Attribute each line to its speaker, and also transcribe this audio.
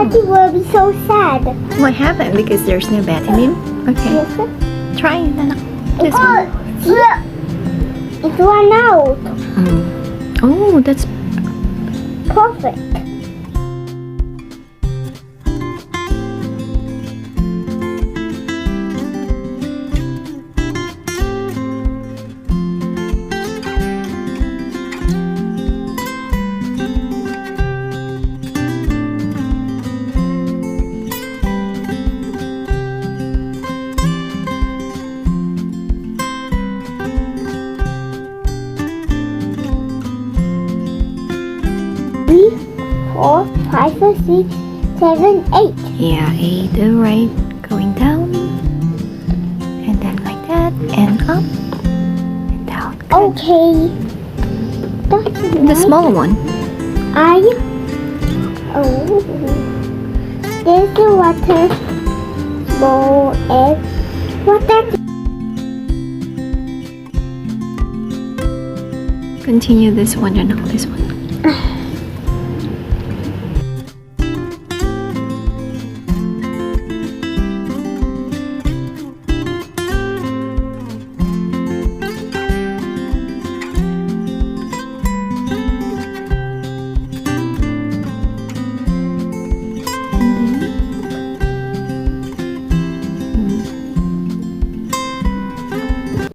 Speaker 1: Daddy will be so sad.
Speaker 2: What happened? Because there's no vitamin? Okay.
Speaker 1: Yes, sir.
Speaker 2: Try it, anak. This
Speaker 1: Oh,
Speaker 2: one.
Speaker 1: look. It ran out.
Speaker 2: Oh, that's
Speaker 1: Perfect. Three, 4, 5, 6, 7, 8.
Speaker 2: yeah, 8, right. Going down. And then like that. And up. And down. Good.
Speaker 1: Okay. That's
Speaker 2: The
Speaker 1: nice.
Speaker 2: small one.
Speaker 1: Oh. There's the water bowl and water.
Speaker 2: Continue this one and not this one.